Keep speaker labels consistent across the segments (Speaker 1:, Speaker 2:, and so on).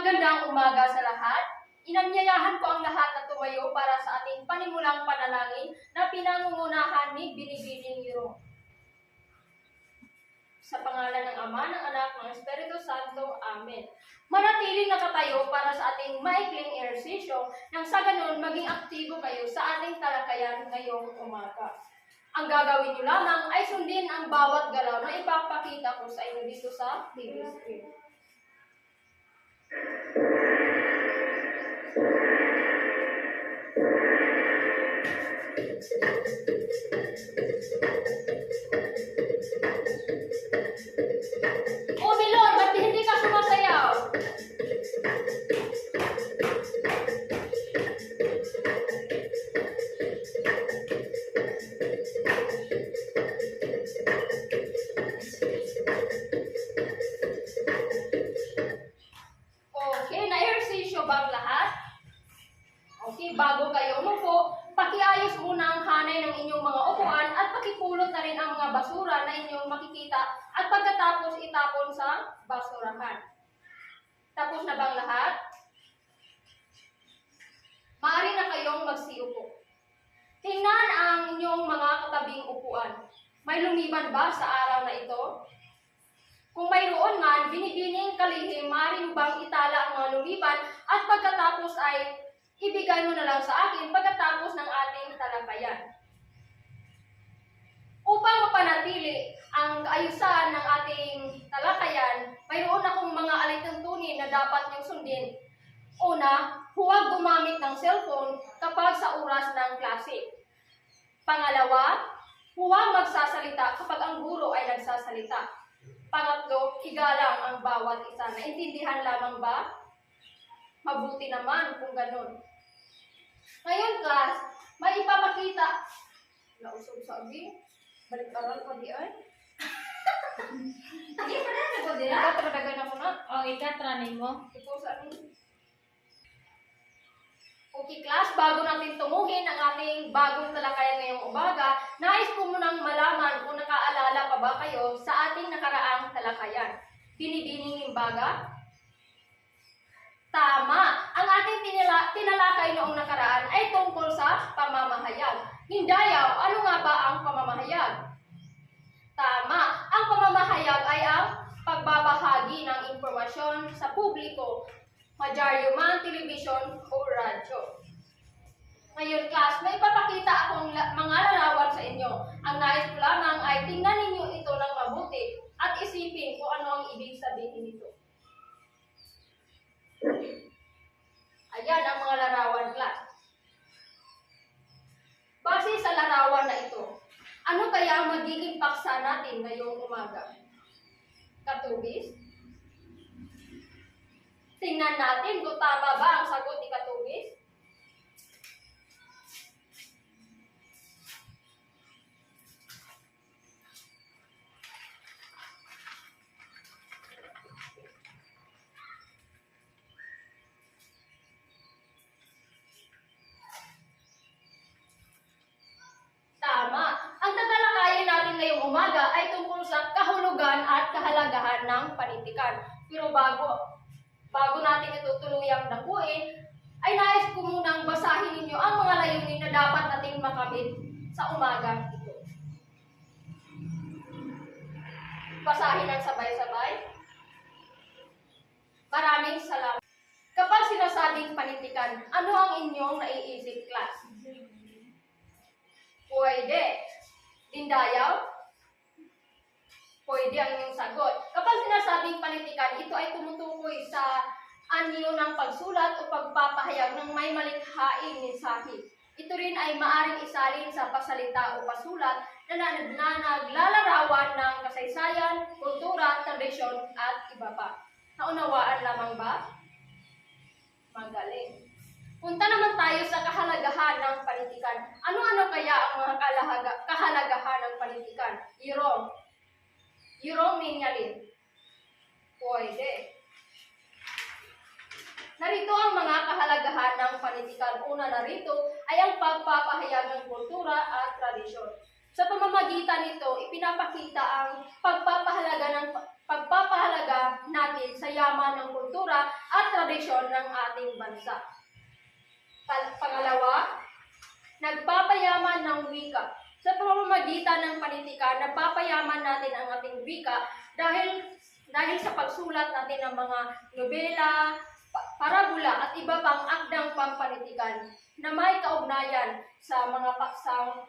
Speaker 1: Magandang umaga sa lahat. Inanyayahan ko ang lahat na tumayo para sa ating panimulang panalangin na pinangungunahan ni Binibining Yuro. Sa pangalan ng Ama, ng Anak, ng Espiritu Santo. Amen. Manatiling nakatayo para sa ating maikling ehersisyo nang sa ganun maging aktibo kayo sa ating talakayan ngayong umaga. Ang gagawin niyo lamang ay sundin ang bawat galaw na ipapakita ko sa inyo dito sa TV screen. Oh, Milon, ba't hindi ka sumasayaw? Okay, na-ehersisyo ba ang lahat? Okay, bago kayo umupo, pakiayos muna ang hanay ng inyong mga upuan at pakipulot na rin ang mga basura na inyong makikita at pagkatapos itapon sa basurahan. Tapos na bang lahat? Maaari na kayong magsiupo. Tingnan ang inyong mga katabing upuan. May lumiban ba sa araw na ito? Kung mayroon man, binibining kalihim, maaari mo bang itala ang mga lumiban at pagkatapos ay ibigay mo na lang sa akin pagkatapos ng ating talakayan. Upang mapanatili ang kaayusan ng ating talakayan, mayroon akong mga alituntunin na dapat niyong sundin. Una, huwag gumamit ng cellphone kapag sa oras ng klase. Pangalawa, huwag magsasalita kapag ang guro ay nagsasalita. Pangatlo, igalang ang bawat isa. Naintindihan lamang ba? Mabuti naman kung ganun. Ngayon, class, may ipapakita. Nausog sabi. Balik-aral ko di ay. Hindi pa na ko di na. Ikatradagan ako na.
Speaker 2: O, ikatranin mo.
Speaker 1: Ito sa amin. Okay, class, bago natin tumuhin ang ating bagong talakayan ngayong umaga, nais ko munang malaman kung nakaalala pa ba kayo sa ating nakaraang talakayan. Binibining imbaga? Tama! Ang ating tinalakay noong nakaraan ay tungkol sa pamamahayag. Hindayaw, ano nga ba ang pamamahayag? Tama! Ang pamamahayag ay ang pagbabahagi ng impormasyon sa publiko, madyaryo man, telebisyon o radyo. Ngayon, class, may ipapakita akong mga larawan sa inyo. Ang nais ko lamang ay tingnan ninyo ito ng mabuti at isipin kung ano ang ibig sabihin nito. Ayan ang mga larawan, class. Base sa larawan na ito, ano kaya ang magiging paksa natin ngayong umaga? Katubis? Tingnan natin kung tama ba ang sagot ni Katubis. Tama. Ang tatalakayin natin ngayong umaga ay tungkol sa kahulugan at kahalagahan ng panitikan. Pero bago natin ito tuluyang dakuin, ay nais ko munang basahin ninyo ang mga layunin na dapat nating makamit sa umaga ito. Basahin ang sabay-sabay. Maraming salamat. Kapag sinasabing panitikan, ano ang inyong naiisip, class? Pwede. Dindayaw? Pwede ang inyong sagot. Kapag sinasabing panitikan, ito ay tumutukoy sa anyo ng pagsulat o pagpapahayag ng may malikhaing mensahe. Ito rin ay maaring isalin sa pasalita o pasulat na naglalarawan ng kasaysayan, kultura, tradisyon, at iba pa. Naunawaan lamang ba? Magaling. Punta naman tayo sa kahalagahan ng panitikan. Ano-ano kaya ang mga kahalagahan ng panitikan? Yurong Minyalin. Pwede. Narito ang mga kahalagahan ng panitikan. Una narito ay ang pagpapahayag ng kultura at tradisyon. Sa pamamagitan nito, ipinapakita ang pagpapahalaga ng pagpapahalaga natin sa yaman ng kultura at tradisyon ng ating bansa. Pangalawa, nagpapayaman ng wika. Sa pamamagitan ng panitikan, nagpapayaman natin ang ating wika dahil sa pagsulat natin ng mga nobela, parabola at iba pang akdang pampanitikan na may kaugnayan sa mga paksang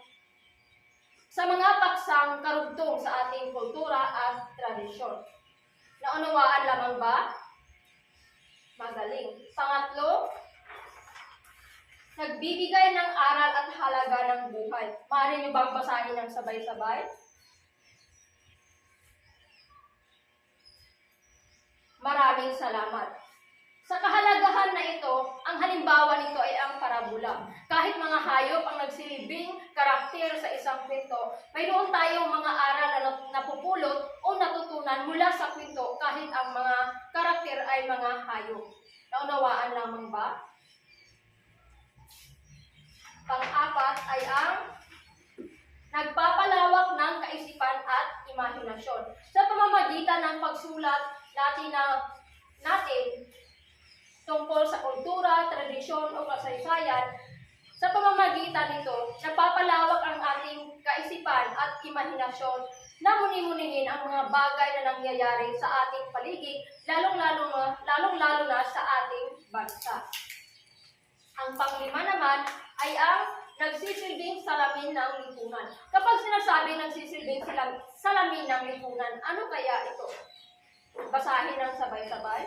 Speaker 1: karugtong sa ating kultura at tradisyon. Naunawaan lamang ba? Magaling. Pangatlo, nagbibigay ng aral at halaga ng buhay. Maaari niyo bang basahin ng sabay-sabay? Maraming salamat. Sa kahalagahan na ito, ang halimbawa nito ay ang parabola. Kahit mga hayop ang nagsilbing karakter sa isang kwento, mayroon tayong mga aral na napupulot o natutunan mula sa kwento kahit ang mga karakter ay mga hayop. Naunawaan lamang ba? Pang-apat ay ang nagpapalawak ng kaisipan at imahinasyon. Sa pamamagitan ng pagsulat natin tungkol sa kultura, tradisyon o kasaysayan, sa pamamagitan nito, nagpapalawak ang ating kaisipan at imahinasyon na muni-munihin ang mga bagay na nangyayari sa ating paligid, lalong-lalo na sa ating bansa. Ang panglima naman ay ang nagsisilbing salamin ng lipunan. Kapag sinasabi nagsisilbing salamin ng lipunan, ano kaya ito? Basahin ng sabay-sabay.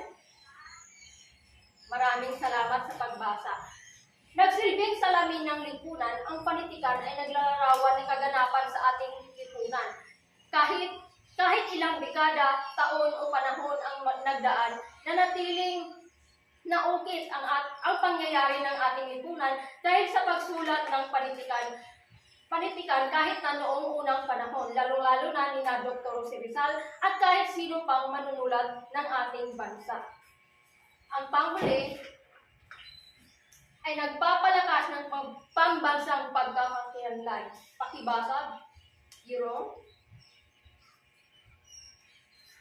Speaker 1: Maraming salamat sa pagbasa. Nagsilbing salamin ng lipunan, ang panitikan ay naglalarawan ng kaganapan sa ating lipunan. Kahit ilang dekada, taon o panahon ang nagdaan, nanatiling naukit ang pangyayari ng ating lipunan dahil sa pagsulat ng panitikan kahit na noong unang panahon, lalong-lalo na ni Dr. Jose Rizal at kahit sino pang manunulat ng ating bansa. Ang panghuli ay nagpapalakas ng pambansang pagkakakilanlan. Pakibasa, Jerome.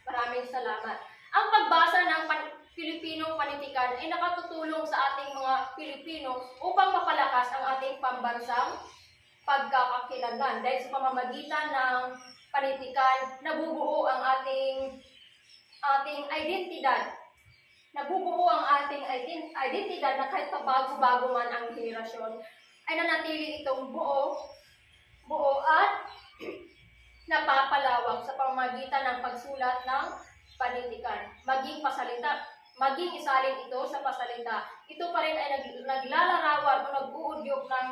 Speaker 1: Maraming salamat. Ang pagbasa ng Pilipinong panitikan ay nakatutulong sa ating mga Pilipino upang mapalakas ang ating pambansang pagkakakilanlan. Dahil sa pamamagitan ng panitikan, nabubuo ang ating identidad. Nabubuo ang ating identidad na kahit pabago-bago man ang henerasyon, ay nanatili itong buo at napapalawak sa pamamagitan ng pagsulat ng panitikan. Maging isalin ito sa pasalita. Ito pa rin ay naglalarawan o nag-uudyok ng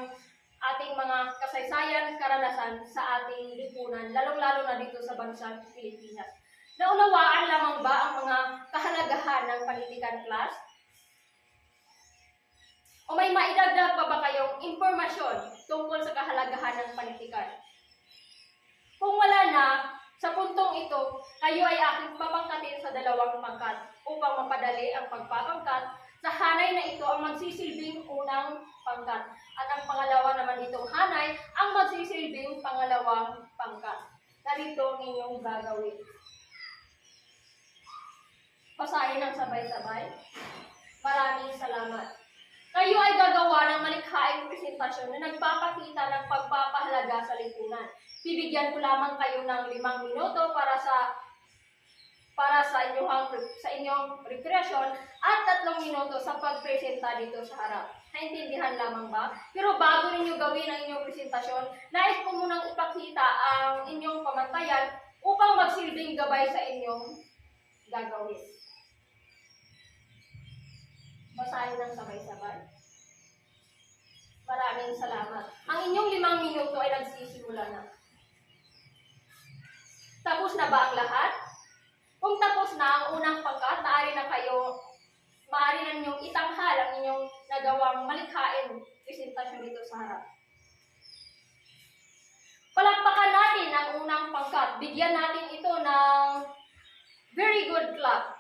Speaker 1: ating mga kasaysayan, karanasan sa ating lipunan, lalong-lalo na dito sa bansang Pilipinas. Naunawaan lamang ba ang mga kahalagahan ng panitikan, class? O may maidagdag pa ba kayong impormasyon tungkol sa kahalagahan ng panitikan? Kung wala na, sa puntong ito, kayo ay aking papangkatin sa 2 pangkat upang mapadali ang pagpapangkat. Sa hanay na ito ang magsisilbing unang pangkat at ang pangalawa naman itong hanay ang magsisilbing pangalawang pangkat. Narito ang inyong gagawin. Basahin ng sabay-sabay. Maraming salamat. Kayo ay gagawa ng malikhaing presentasyon na nagpapakita ng pagpapahalaga sa lipunan. Bibigyan ko lamang kayo ng 5 minuto para sa inyong rekreasyon at 3 minuto sa pagpresenta dito sa harap. Naintindihan lamang ba? Pero bago ninyo gawin ang inyong presentasyon, nais ko munang ipakita ang inyong pamantayan upang magsilbing gabay sa inyong gagawin. Basahin ng sabay-sabay. Maraming salamat. Ang inyong 5 minuto ay nagsisimula na. Tapos na ba ang lahat? Kung tapos na ang unang pangkat, maaari na ninyong itanghal ang inyong nagawang malikhaing presentasyon dito sa harap. Palakpakan natin ang unang pangkat. Bigyan natin ito ng very good clap.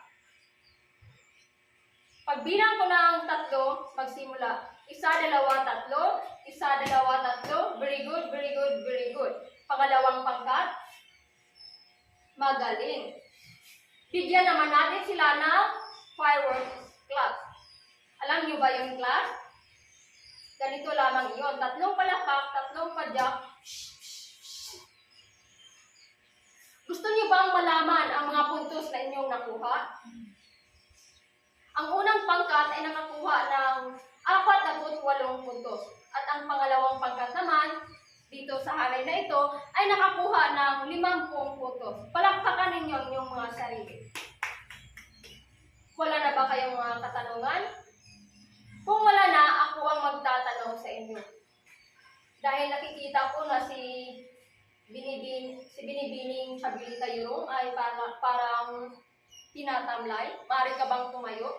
Speaker 1: Pagbilang ko ng 3, magsimula. 1, 2, 3. 1, 2, 3. Very good, very good, very good. Pangalawang pangkat. Magaling. bigyan naman natin sila ng fireworks class. Alam niyo ba yung class? Ganito lamang yun. 3 palakpak, 3 padyak. Gusto niyo bang malaman ang mga puntos na inyong nakuha? Ang unang pangkat ay nakakuha ng 48 puntos. At ang pangalawang pangkat naman, dito sa halay na ito, ay nakakuha ng 50 puntos. Palakpakan ninyo ang inyong mga sarili. Wala na ba kayong mga katanungan? Kung wala na, ako ang magtatanong sa inyo. Dahil nakikita ko na si Binibining Chabilita Yurong ay parang tinatamlay. Maaari ka bang tumayo?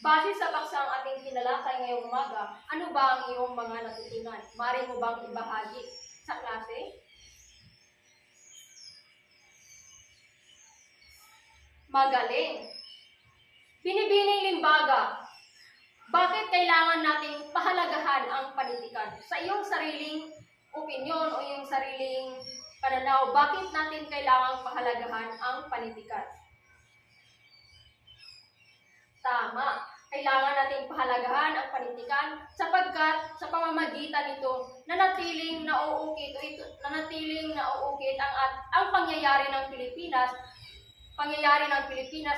Speaker 1: Base sa paksang ating tinalakay ngayong umaga, ano ba ang iyong mga natutunan? Maaari mo bang ibahagi sa klase? Magaling! Binibining Limbaga, bakit kailangan nating pahalagahan ang panitikan? Sa iyong sariling opinyon o iyong sariling pananaw, bakit natin kailangang pahalagahan ang panitikan? Tama. Kailangan nating pahalagahan ang panitikan sapagkat sa pamamagitan nito nanatiling nauukit ang pangyayari ng Pilipinas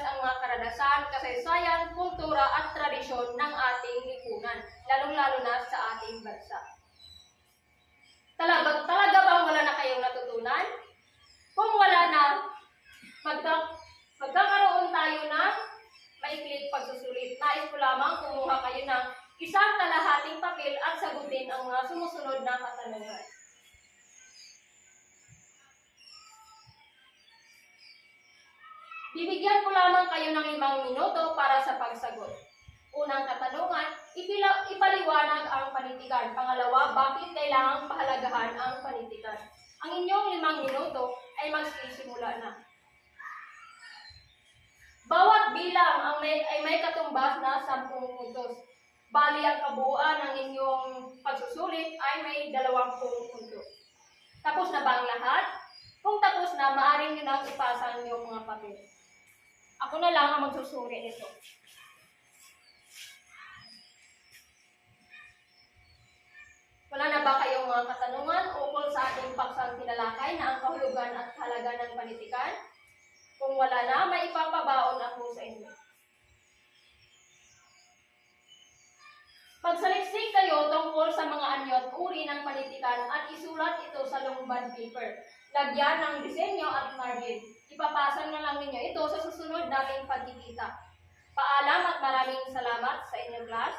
Speaker 1: ang mga karanasan, kasaysayan, kultura at tradisyon ng ating lipunan, lalong-lalo na sa ating bansa. Talaga bang wala na kayong natutunan? Kung wala na, magkakaroon tayo ng maikling pagsusulit. Nais ko lamang kumuha kayo ng isang kalahating papel at sagutin ang mga sumusunod na katanungan. Bibigyan ko lamang kayo ng 5 minuto para sa pagsagot. Unang katanungan, ipaliwanag ang panitikan. Pangalawa, bakit kailangang pahalagahan ang panitikan? Ang inyong 5 minuto ay magsisimula na. Bawat bilang ay may katumbas na 10 puntos. Bali, ang kabuuan ng inyong pagsusulit ay may 20 puntos. Tapos na ba ang lahat? Kung tapos na, maaaring nyo nang ipasa ang inyong mga papel. Ako na lang ang magsusuri nito. Wala na ba kayong mga katanungan ukol sa ating paksang tinalakay na ang kahulugan at kahalaga ng panitikan? Kung wala na, may ipapabaon ako sa inyo. Pagsaliksik kayo tungkol sa mga anyo at uri ng panitikan at isulat ito sa long bond paper. Lagyan ng disenyo at margin. Ipapasa na lang ninyo ito sa susunod naming pagkikita. Paalam at maraming salamat sa inyong class.